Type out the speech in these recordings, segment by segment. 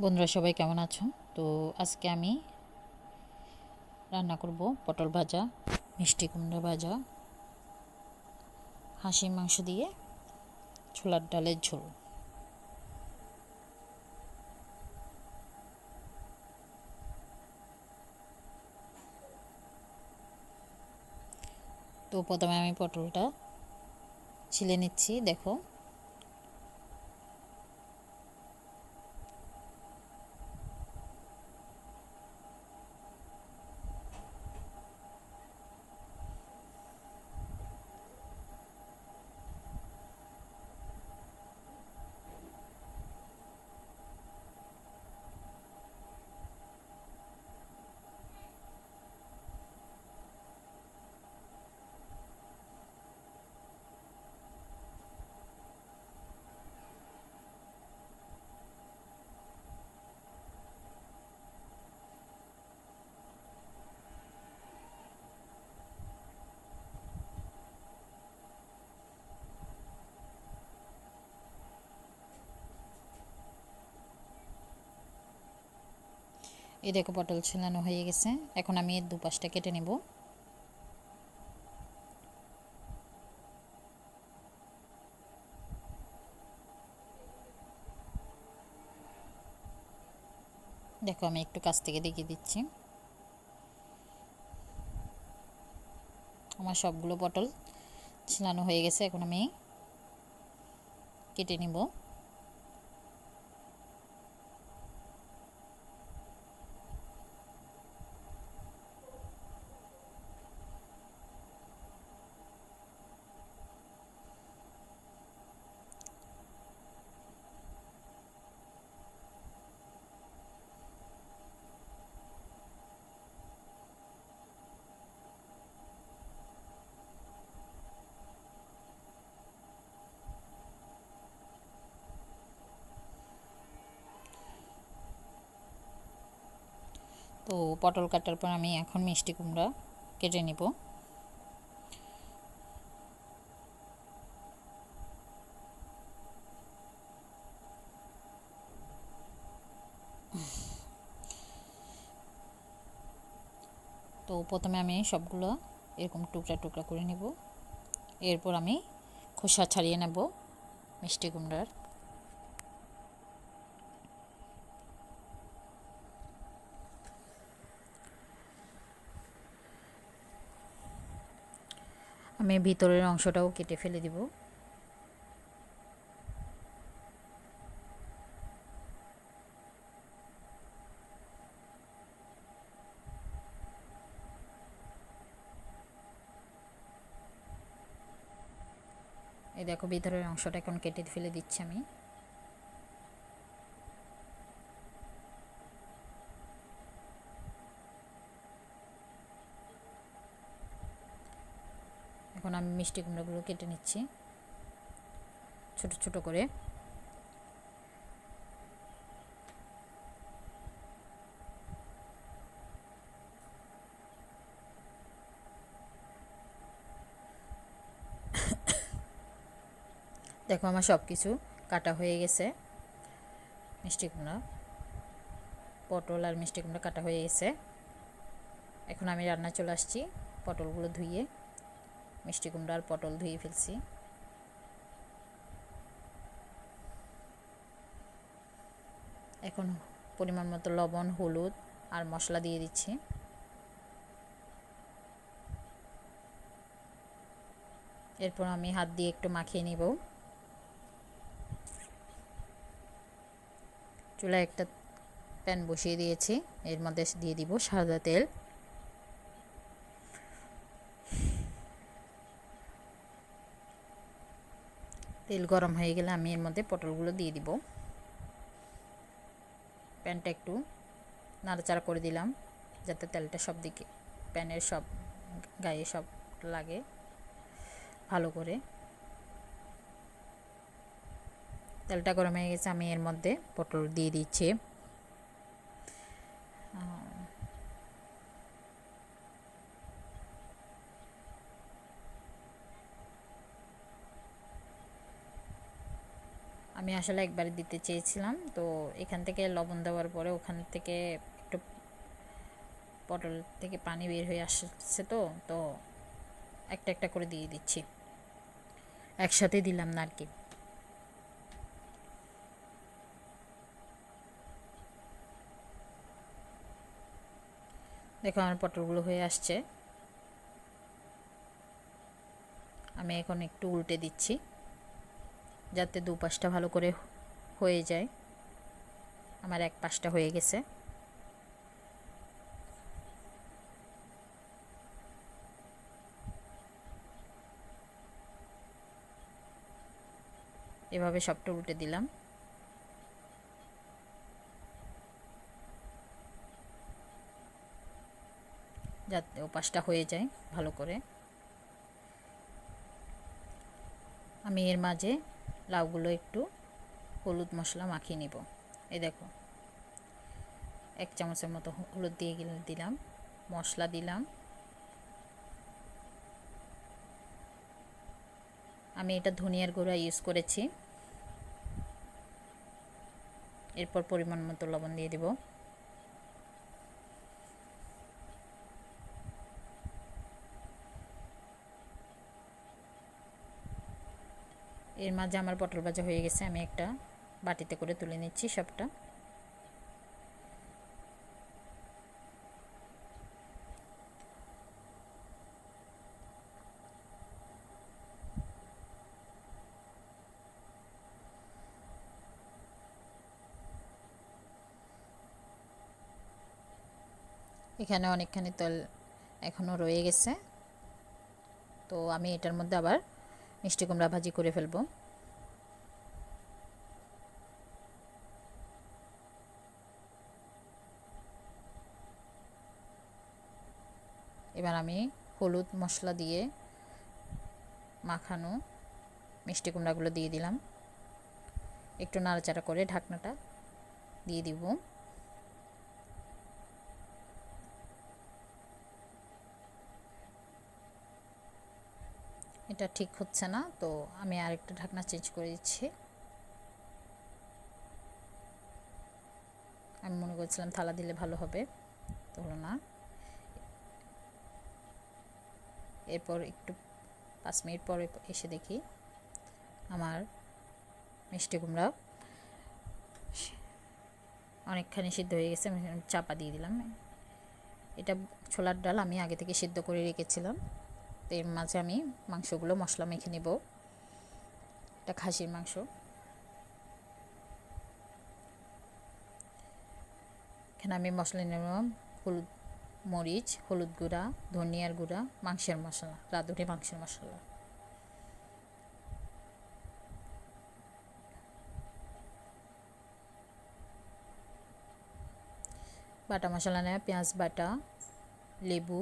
বন্ধুরা সবাই কেমন আছো? তো আজকে আমি রান্না করব পটল ভাজা, মিষ্টি কুমড়া ভাজা, হাঁসির মাংস দিয়ে ছোলার ডালের ঝোল। তো প্রথমে আমি পটলটা ছিলে নিচ্ছি, দেখো। এই দেখো পটল ছিলানো হয়ে গেছে। এখন আমি এর দুপাশটা কেটে নেব। দেখো আমি একটু কাছ থেকে দেখিয়ে দিচ্ছি। আমার সবগুলো পটল ছিলানো হয়ে গেছে, এখন আমি কেটে নেব। তো পটল কাটার পর আমি এখন মিষ্টি কুমড়া কেটে নেব। তো প্রথমে আমি সবগুলো এরকম টুকরা টুকরা করে নেব। এরপর আমি খোসা ছাড়িয়ে নেব মিষ্টি কুমড়ার। আমি ভিতরের অংশটাও কেটে ফেলে দিব। এই দেখো ভিতরের অংশটা এখন কেটে ফেলে দিচ্ছি আমি। এখন আমি মিষ্টি কুমড়োগুলো কেটে নিচ্ছি ছোট ছোট করে। দেখো আমার সব কিছু কাটা হয়ে গেছে। মিষ্টি কুমড়া, পটল আর মিষ্টি কুমড়া কাটা হয়ে গেছে। এখন আমি রান্না চলে আসছি। পটলগুলো ধুয়ে, মিষ্টি কুমড়া আর পটল ধুয়ে ফেলছি। এখন পরিমাণ মতো লবণ, হলুদ আর মশলা দিয়ে দিচ্ছি। এরপর আমি হাত দিয়ে একটু মাখিয়ে নিব। চুলায় একটা প্যান বসিয়ে দিয়েছি, এর মধ্যে দিয়ে দিব সাদা তেল। তেল গরম হয়ে গেলে আমি এর মধ্যে পটলগুলো দিয়ে দিব। প্যানটা একটু নাড়াচাড়া করে দিলাম যাতে তেলটা সব দিকে, প্যানের সব গায়ে সব লাগে ভালো করে। তেলটা গরম হয়ে গেছে, আমি এর মধ্যে পটল দিয়ে দিচ্ছি। আমি আমি আসলে একবারে দিতে চেয়েছিলাম, তো এখান থেকে লবণ দেওয়ার পরে ওখান থেকে একটু পটল থেকে পানি বের হয়ে আসছে, তো তো একটা একটা করে দিয়ে দিচ্ছি, একসাথে দিলাম না আর কি। দেখো আমার পটলগুলো হয়ে আসছে, আমি এখন একটু উল্টে দিচ্ছি যাতে দুপাশটা ভালো করে হয়ে যায়। আমার এক পাশটা হয়ে গেছে। এভাবে সবটা উল্টে দিলাম। যাতে ও পাশটা হয়ে যায় ভালো করে। আমি এর মাঝে লাউগুলো একটু হলুদ মশলা মাখিয়ে নিব। এই দেখো 1 চামচের মতো হলুদ দিয়ে দিলাম, মশলা দিলাম। আমি এটা ধনিয়ার গুঁড়া ইউজ করেছি। এরপর পরিমাণ মতো লবণ দিয়ে দিব। এর মাঝে আমার পটল ভাজা হয়ে গেছে, আমি একটা বাটিতে করে তুলে নিচ্ছি সবটা। এখানে অনেকখানি তেল এখনও রয়ে গেছে, তো আমি এটার মধ্যে আবার মিষ্টি কুমড়া ভাজি করে ফেলবো। এবার আমি হলুদ মশলা দিয়ে মাখানো মিষ্টি কুমড়াগুলো দিয়ে দিলাম। একটু নাড়াচাড়া করে ঢাকনাটা দিয়ে দিব। এটা ঠিক হচ্ছে না, তো আমি আরেকটা ঢাকনা চেঞ্জ করে দিচ্ছি। আমি মনে করছিলাম থালা দিলে ভালো হবে, তো হলো না। এরপর একটু 5 মিনিট পরে এসে দেখি আমার মিষ্টি কুমড়া অনেকখানি সিদ্ধ হয়ে গেছে। আমি চাপা দিয়ে দিলাম। এটা ছোলার ডাল আমি আগে থেকে সিদ্ধ করে রেখেছিলাম, তো এর মাঝে আমি মাংসগুলো মশলা মেখে নেব। এটা খাসির মাংস। এখানে আমি মশলা নিলাম হলুদ মরিচ, হলুদ গুঁড়া, ধনিয়ার গুঁড়া, মাংসের মশলা, রাঁধুনি মাংসের মশলা। বাটা মশলা নেয় পেঁয়াজ বাটা, লেবু,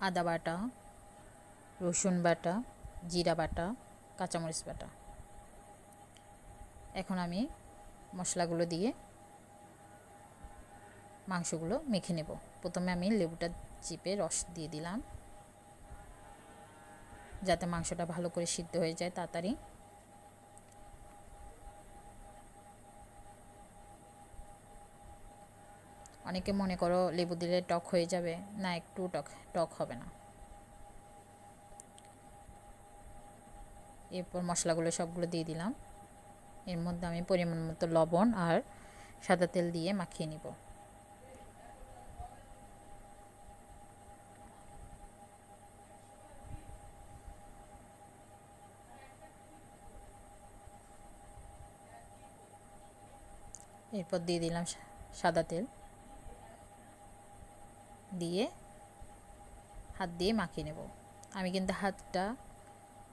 আদা বাটা, রসুন বাটা, জিরা বাটা, কাঁচামরিচ বাটা। এখন আমি মশলাগুলো দিয়ে মাংসগুলো মেখে নেব। প্রথমে আমি লেবুটা চিপে রস দিয়ে দিলাম যাতে মাংসটা ভালো করে সিদ্ধ হয়ে যায় তাড়াতাড়ি। অনেকে মনে করো লেবু দিলে টক হয়ে যাবে, না, একটু টক হবে না। এরপর মশলাগুলো সবগুলো দিয়ে দিলাম। এর মধ্যে আমি পরিমাণ মতো লবণ আর সাদা তেল দিয়ে মাখিয়ে নিব। এরপর দিয়ে দিলাম সাদা তেল, দিয়ে হাত দিয়ে মাখিয়ে নেব। আমি কিন্তু হাতটা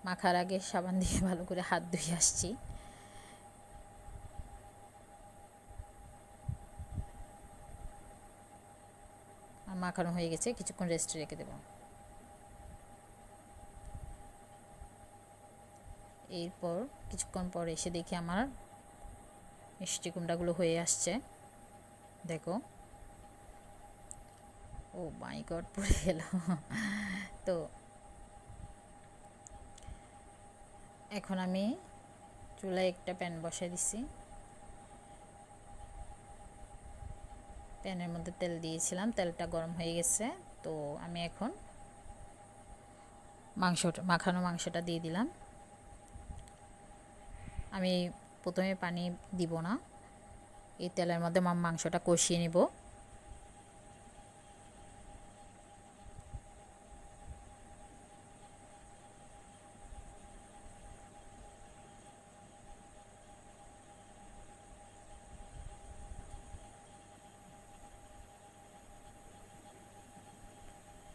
মাখার আগে সাবান দিয়ে ভালো করে হাত ধুয়ে আসছি। আর মাখানো হয়ে গেছে, কিছুক্ষণ রেস্টে রেখে দেব। এরপর কিছুক্ষণ পর এসে দেখি আমার মিষ্টি কুমড়াগুলো হয়ে আসছে। দেখো, ও মাই গড, পড়ে গেল। তো এখন আমি চুলায় একটা প্যান বসাই দিছি, প্যানের মধ্যে তেল দিয়েছিলাম, তেলটা গরম হয়ে গেছে। তো আমি এখন মাখানো মাংসটা দিয়ে দিলাম। আমি প্রথমে পানি দিব না, এই তেলের মধ্যে মাংসটা কষিয়ে নিব।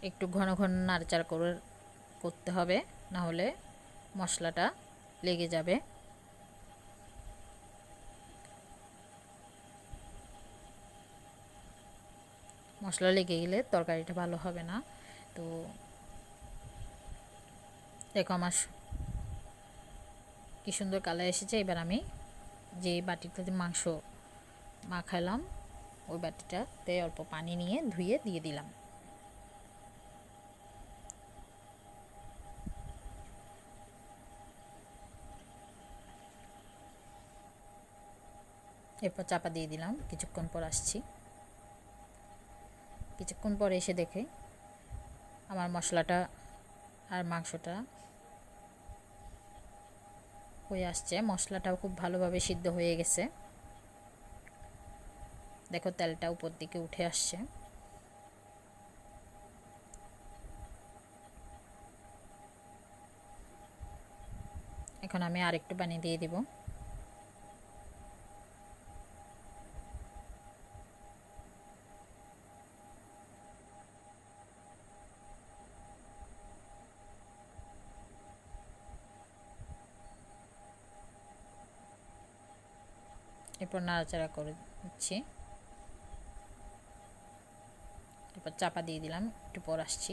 একটু ঘন ঘন নাড়াচাড়া করতে হবে, না হলে মশলাটা লেগে যাবে। মশলা লেগে গেলে তরকারিটা ভালো হবে না। তো দেখো আমার কি সুন্দর কালার এসেছে। এবার আমি যে বাটিটাতে মাংস মাখালাম ওই বাটিটাতে অল্প পানি নিয়ে ধুয়ে দিয়ে দিলাম। এরপর চাপা দিয়ে দিলাম, কিছুক্ষণ পর আসছি। কিছুক্ষণ পর এসে দেখে আমার মশলাটা আর মাংসটা হয়ে আসছে, মশলাটাও খুব ভালোভাবে সিদ্ধ হয়ে গেছে। দেখো তেলটা উপর দিকে উঠে আসছে। এখন আমি আরেকটু পানি দিয়ে দিব। এরপর নাড়াচাড়া করে দিচ্ছি। এরপর চাপা দিয়ে দিলাম, একটু পর আসছি।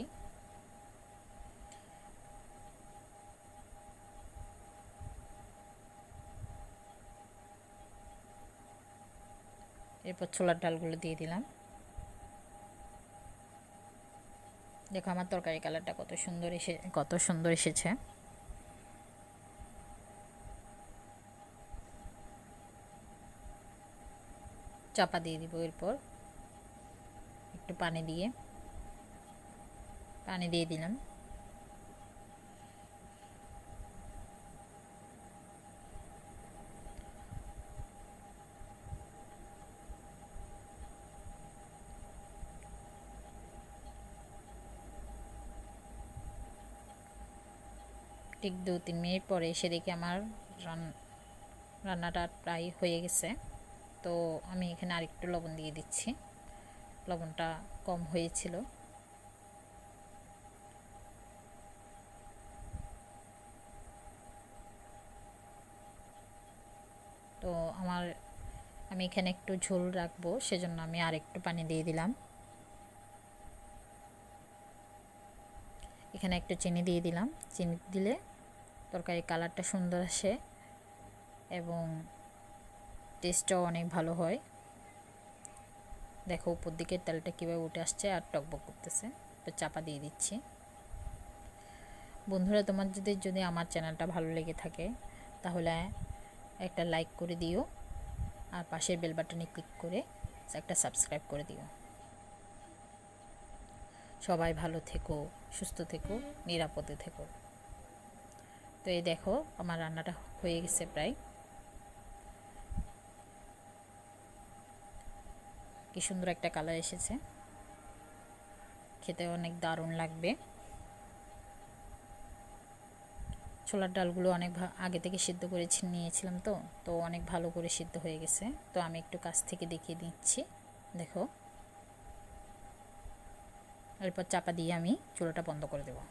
এরপর ছোলার ডালগুলো দিয়ে দিলাম। দেখো আমার তরকারি কালারটা কত সুন্দর এসেছে। চাপা দিয়ে দিব। এরপর একটু পানি দিয়ে দিলাম। ঠিক 2-3 মিনিট পরে এসে দেখি আমার রান্নাটা প্রায় হয়ে গেছে। তো আমি এখানে আরেকটু লবণ দিয়ে দিচ্ছি, লবণটা কম হয়েছিল। তো আমি এখানে একটু ঝোল রাখবো, সেজন্য আমি আরেকটু পানি দিয়ে দিলাম। এখানে একটু চিনি দিয়ে দিলাম। চিনি দিলে তরকারির কালারটা সুন্দর আসে এবং টেস্টটাও অনেক ভালো হয়। দেখো উপর দিকে তেলটা কীভাবে উঠে আসছে আর টকবক করতেছে। তো চাপা দিয়ে দিচ্ছি। বন্ধুরা, তোমার যদি আমার চ্যানেলটা ভালো লেগে থাকে তাহলে একটা লাইক করে দিও, আর পাশের বেল বাটনে ক্লিক করে একটা সাবস্ক্রাইব করে দিও। সবাই ভালো থেকো, সুস্থ থেকো, নিরাপদে থেকো। তো এই দেখো আমার রান্নাটা হয়ে গেছে প্রায়। কি সুন্দর একটা কালার এসেছে, খেতে অনেক দারুণ লাগবে। ছোলার ডালগুলো অনেক আগে থেকে সিদ্ধ করে নিয়েছিলাম, তো অনেক ভালো করে সিদ্ধ হয়ে গেছে। তো আমি একটু কাছ থেকে দেখিয়ে দিচ্ছি, দেখো। এরপর চাপা দিয়ে আমি চুলাটা বন্ধ করে দেবো।